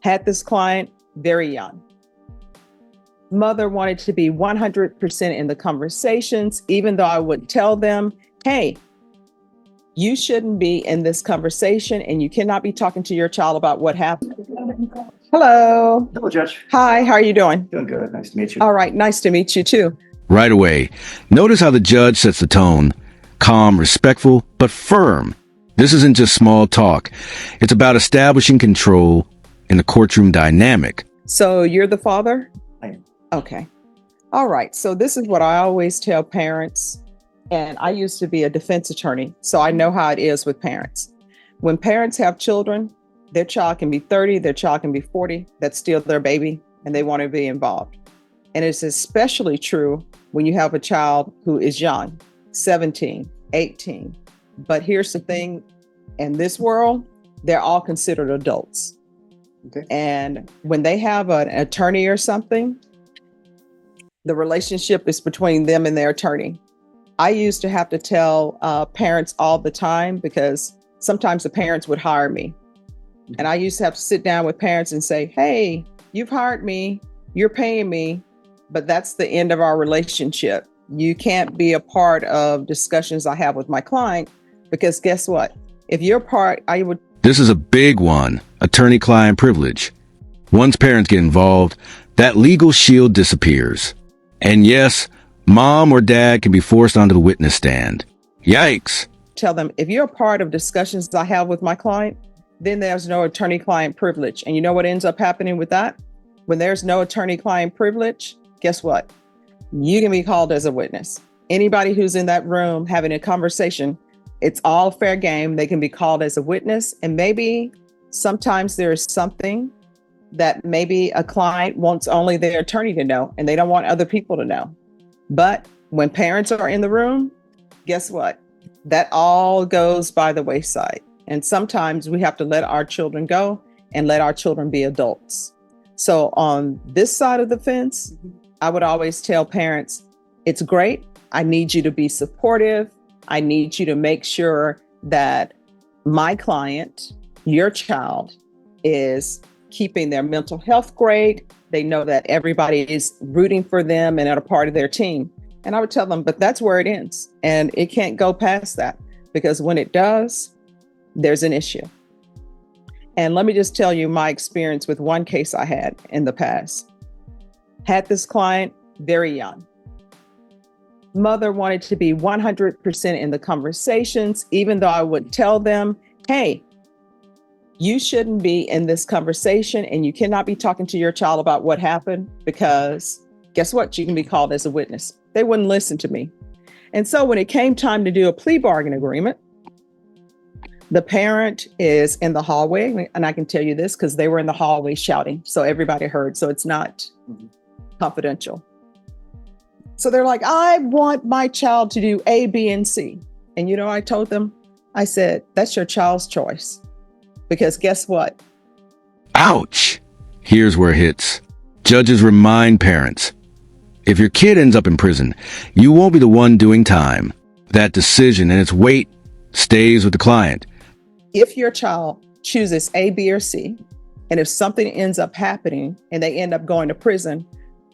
Had this client very young. Mother wanted to be 100% in the conversations, even though I would tell them, hey, you shouldn't be in this conversation and you cannot be talking to your child about what happened. Hello. Hello, Judge. Hi, how are you doing? Doing good. Nice to meet you. All right, nice to meet you too. Right away, notice how the judge sets the tone. Calm, respectful, but firm. This isn't just small talk. It's about establishing control in the courtroom dynamic. So you're the father? I am. Okay. All right. So this is what I always tell parents. And I used to be a defense attorney, so I know how it is with parents. When parents have children, their child can be 30, their child can be 40, that's still their baby, and they want to be involved. And it's especially true when you have a child who is young, 17, 18. But here's the thing, in this world, they're all considered adults. Okay. And when they have an attorney or something, the relationship is between them and their attorney. I used to have to tell parents all the time because sometimes the parents would hire me. And I used to have to sit down with parents and say, hey, you've hired me, you're paying me, but that's the end of our relationship. You can't be a part of discussions I have with my client because guess what? If you're part, I would. This is a big one, attorney-client privilege. Once parents get involved, that legal shield disappears. And yes, mom or dad can be forced onto the witness stand. Yikes. Tell them, if you're a part of discussions I have with my client, then there's no attorney-client privilege. And you know what ends up happening with that? When there's no attorney-client privilege, guess what? You can be called as a witness. Anybody who's in that room having a conversation, it's all fair game. They can be called as a witness. And maybe sometimes there is something that maybe a client wants only their attorney to know, and they don't want other people to know. But when parents are in the room, guess what? That all goes by the wayside. And sometimes we have to let our children go and let our children be adults. So on this side of the fence, I would always tell parents, it's great. I need you to be supportive. I need you to make sure that my client, your child, is keeping their mental health great. They know that everybody is rooting for them and are a part of their team. And I would tell them, but that's where it ends. And it can't go past that because when it does, there's an issue. And let me just tell you my experience with one case I had in the past. Had this client very young. Mother wanted to be 100% in the conversations, even though I would tell them, hey, you shouldn't be in this conversation and you cannot be talking to your child about what happened because guess what? You can be called as a witness. They wouldn't listen to me. And so when it came time to do a plea bargain agreement, the parent is in the hallway, and I can tell you this because they were in the hallway shouting, so everybody heard, so it's not confidential. So they're like, I want my child to do A, B, and C. And you know, I told them, I said, that's your child's choice. Because guess what? Ouch. Here's where it hits. Judges remind parents, if your kid ends up in prison, you won't be the one doing time. That decision and its weight stays with the client. If your child chooses A, B, or C, and if something ends up happening and they end up going to prison,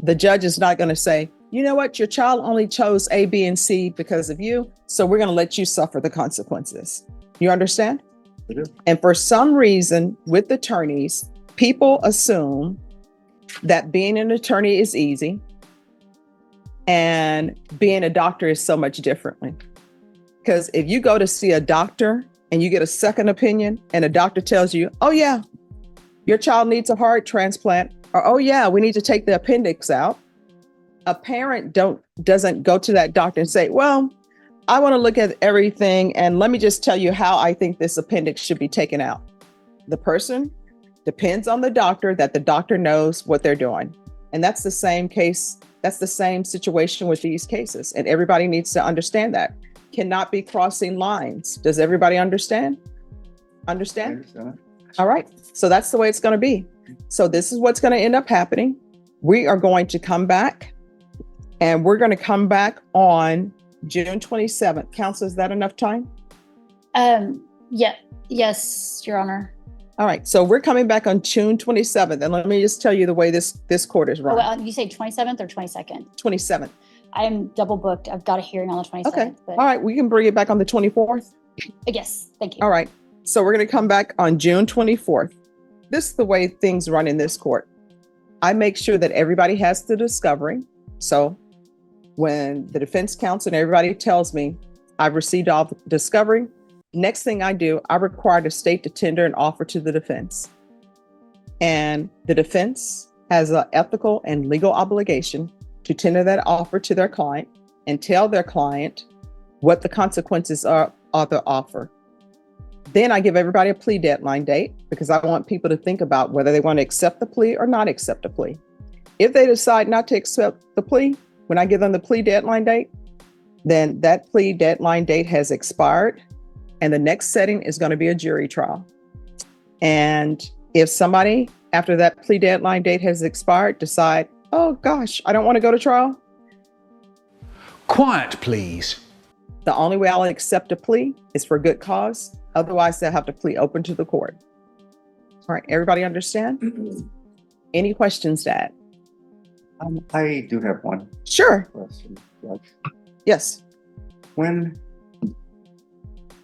the judge is not going to say, you know what, your child only chose A, B, and C because of you, so we're going to let you suffer the consequences. You understand? I do. And for some reason, with attorneys, people assume that being an attorney is easy and being a doctor is so much differently. Because if you go to see a doctor and you get a second opinion and a doctor tells you, oh yeah, your child needs a heart transplant, or oh yeah, we need to take the appendix out. A parent doesn't go to that doctor and say, well, I want to look at everything and let me just tell you how I think this appendix should be taken out. The person depends on the doctor, that the doctor knows what they're doing. And that's the same case. That's the same situation with these cases. And everybody needs to understand that. Cannot be crossing lines. Does everybody understand? Understand? All right. So that's the way it's going to be. So this is what's going to end up happening. We are going to come back and we're going to come back on June 27th. Counsel, is that enough time? Yeah. Yes, Your Honor. All right. So we're coming back on June 27th. And let me just tell you the way this court is Oh, run. well, you say 27th or 22nd? 27th. I am double booked. I've got a hearing on the 27th. Okay. But All right. We can bring it back on the 24th. yes, thank you. All right. So we're going to come back on June 24th. This is the way things run in this court. I make sure that everybody has the discovery. So when the defense counsel and everybody tells me I've received all the discovery, next thing I do, I require the state to tender an offer to the defense. And the defense has an ethical and legal obligation to tender that offer to their client and tell their client what the consequences are of the offer. Then I give everybody a plea deadline date because I want people to think about whether they want to accept the plea or not accept the plea. If they decide not to accept the plea, when I give them the plea deadline date, then that plea deadline date has expired and the next setting is going to be a jury trial. And if somebody after that plea deadline date has expired decide, oh gosh, I don't want to go to trial. Quiet, please. The only way I'll accept a plea is for good cause. Otherwise, they'll have to plea open to the court. All right, everybody understand? Any questions, Dad? I do have one Sure. question, Judge. Yes. When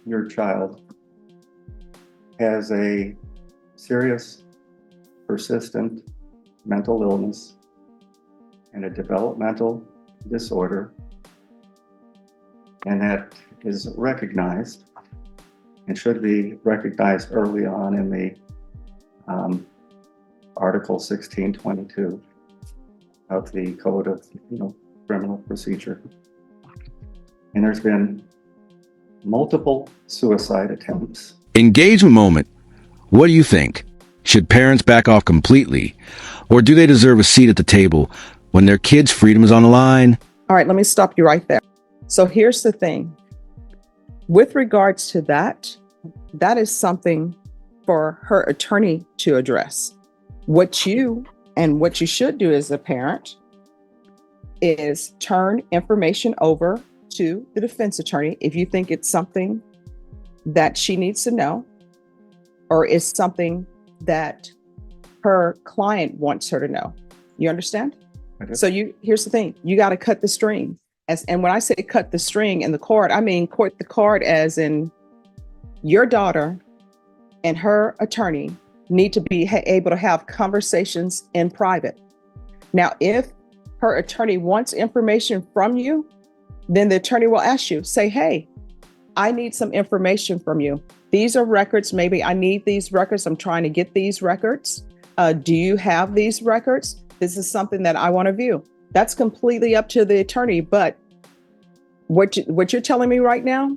your child has a serious, persistent mental illness and a developmental disorder, and that is recognized and should be recognized early on in the Article 1622 of the Code of Criminal Procedure. And there's been multiple suicide attempts. Engagement moment. What do you think? Should parents back off completely? Or do they deserve a seat at the table when their kids' freedom is on the line? All right, let me stop you right there. So here's the thing. With regards to that, that is something for her attorney to address. What you should do as a parent is turn information over to the defense attorney if you think it's something that she needs to know or is something that her client wants her to know. You understand? Okay. So here's the thing. You got to cut the string. And when I say cut the string in the court, I mean court the card as in your daughter and her attorney need to be able to have conversations in private. Now, if her attorney wants information from you, then the attorney will ask you, say, hey, I need some information from you. These are records. Maybe I need these records. I'm trying to get these records. Do you have these records? This is something that I want to view. That's completely up to the attorney. But what you're telling me right now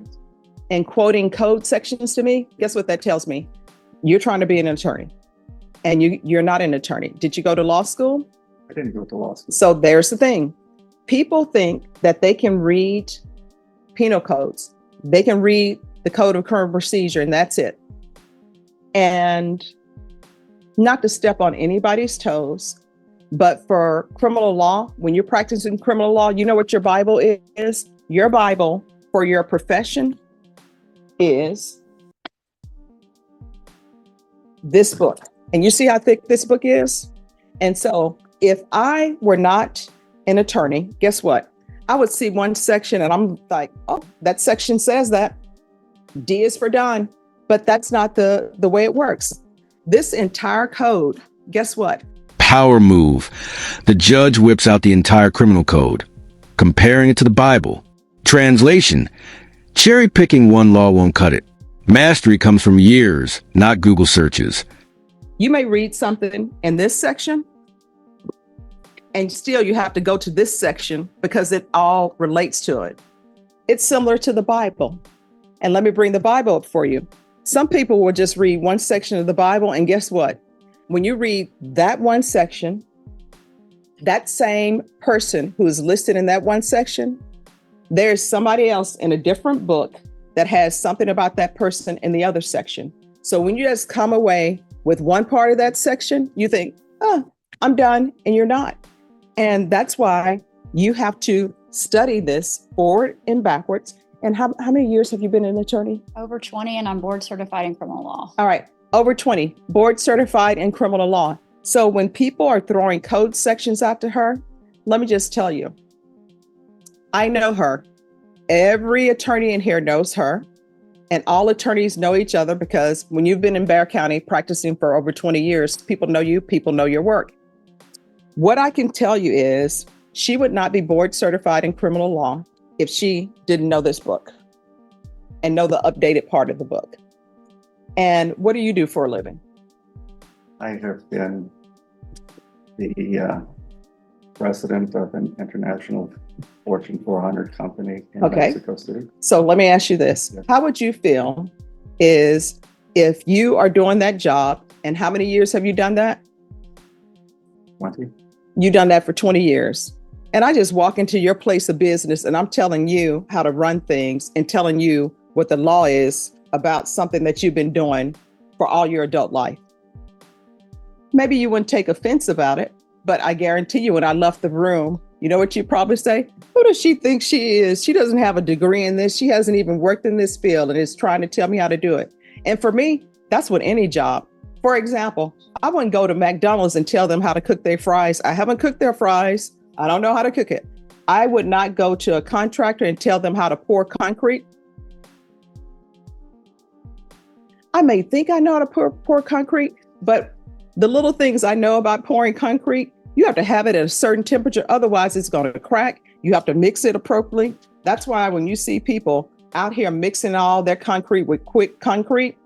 and quoting code sections to me, guess what that tells me? You're trying to be an attorney and you're not an attorney. Did you go to law school? I didn't go to law school. So there's the thing. People think that they can read penal codes. They can read the Code of Criminal Procedure and that's it. And not to step on anybody's toes, but for criminal law, when you're practicing criminal law, you know what your Bible is? Your Bible for your profession is this book. And you see how thick this book is? And so if I were not an attorney, guess what? I would see one section and I'm like, oh, that section says that. D is for done. But that's not the way it works. This entire code, guess what? Power move. The judge whips out the entire criminal code, comparing it to the Bible. Translation. Cherry picking one law won't cut it. Mastery comes from years, not Google searches. You may read something in this section, and still you have to go to this section because it all relates to it. It's similar to the Bible. And let me bring the Bible up for you. Some people will just read one section of the Bible, and guess what? When you read that one section, that same person who is listed in that one section, there's somebody else in a different book that has something about that person in the other section. So when you just come away with one part of that section, you think, oh, I'm done, and you're not. And that's why you have to study this forward and backwards. And how many years have you been an attorney? Over 20, and I'm board certified in criminal law. All right. Over 20, board certified in criminal law. So when people are throwing code sections after her, let me just tell you, I know her. Every attorney in here knows her, and all attorneys know each other because when you've been in Bexar County practicing for over 20 years, people know you, people know your work. What I can tell you is she would not be board certified in criminal law if she didn't know this book and know the updated part of the book. And what do you do for a living? I have been the president of an international Fortune 400 company in Okay. Mexico City. So let me ask you this. Yes. How would you feel is if you are doing that job, and how many years have you done that? 20. You've done that for 20 years. And I just walk into your place of business and I'm telling you how to run things and telling you what the law is about something that you've been doing for all your adult life. Maybe you wouldn't take offense about it, but I guarantee you when I left the room, you know what you'd probably say? Who does she think she is? She doesn't have a degree in this. She hasn't even worked in this field and is trying to tell me how to do it. And for me, that's with any job. For example, I wouldn't go to McDonald's and tell them how to cook their fries. I haven't cooked their fries. I don't know how to cook it. I would not go to a contractor and tell them how to pour concrete. I may think I know how to pour concrete, but the little things I know about pouring concrete, you have to have it at a certain temperature. Otherwise, it's going to crack. You have to mix it appropriately. That's why when you see people out here mixing all their concrete with quick concrete,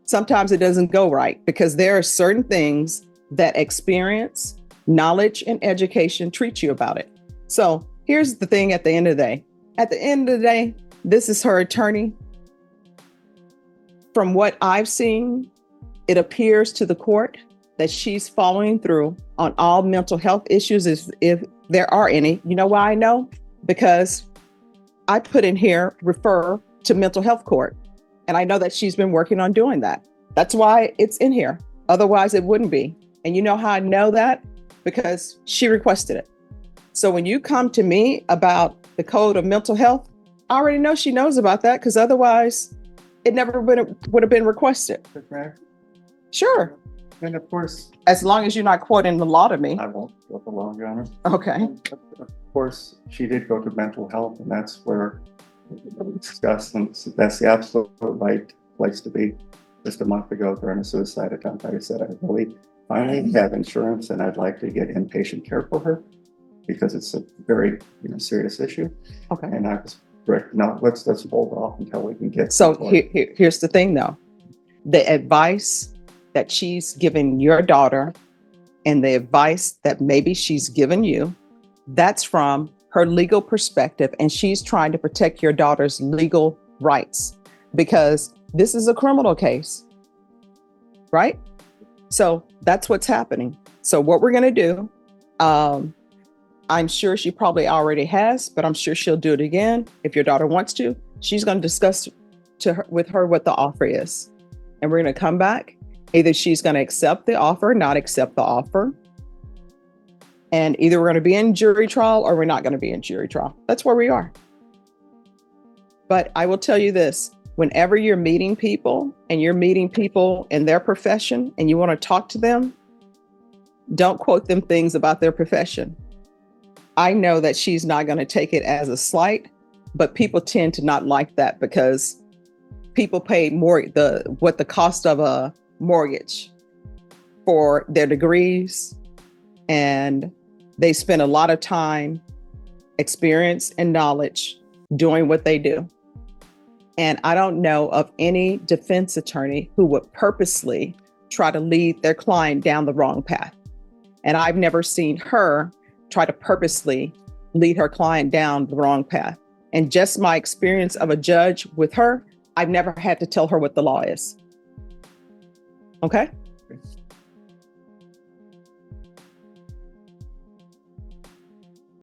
sometimes it doesn't go right because there are certain things that experience, knowledge, and education treat you about it. So here's the thing at the end of the day. At the end of the day, this is her attorney. From what I've seen, it appears to the court that she's following through on all mental health issues if there are any. You know why I know? Because I put in here, refer to mental health court. And I know that she's been working on doing that. That's why it's in here. Otherwise, it wouldn't be. And you know how I know that? Because she requested it. So when you come to me about the code of mental health, I already know she knows about that because otherwise it never would have been requested. Sure. And of course, As long as you're not quoting the law to me. I won't go for long, Your Honor. Okay. Of course, she did go to mental health, and that's where we discussed, and that's the absolute right place to be. Just a month ago, during a suicide attempt, I said I really finally have insurance, and I'd like to get inpatient care for her because it's a very serious issue. Okay. And I was correct. No, let's hold off until we can get. So here's the thing, though. The advice that she's given your daughter and the advice that maybe she's given you, that's from her legal perspective. And she's trying to protect your daughter's legal rights because this is a criminal case, right? So that's what's happening. So what we're going to do, I'm sure she probably already has, but I'm sure she'll do it again. If your daughter wants to, she's going to discuss with her what the offer is. And we're going to come back. Either she's going to accept the offer, not accept the offer. And either we're going to be in jury trial or we're not going to be in jury trial. That's where we are. But I will tell you this, whenever you're meeting people and you're meeting people in their profession and you want to talk to them, don't quote them things about their profession. I know that she's not going to take it as a slight, but people tend to not like that because people pay more what the cost of a mortgage for their degrees, and they spend a lot of time, experience, and knowledge doing what they do. And I don't know of any defense attorney who would purposely try to lead their client down the wrong path. And I've never seen her try to purposely lead her client down the wrong path. And just my experience of a judge with her, I've never had to tell her what the law is. Okay?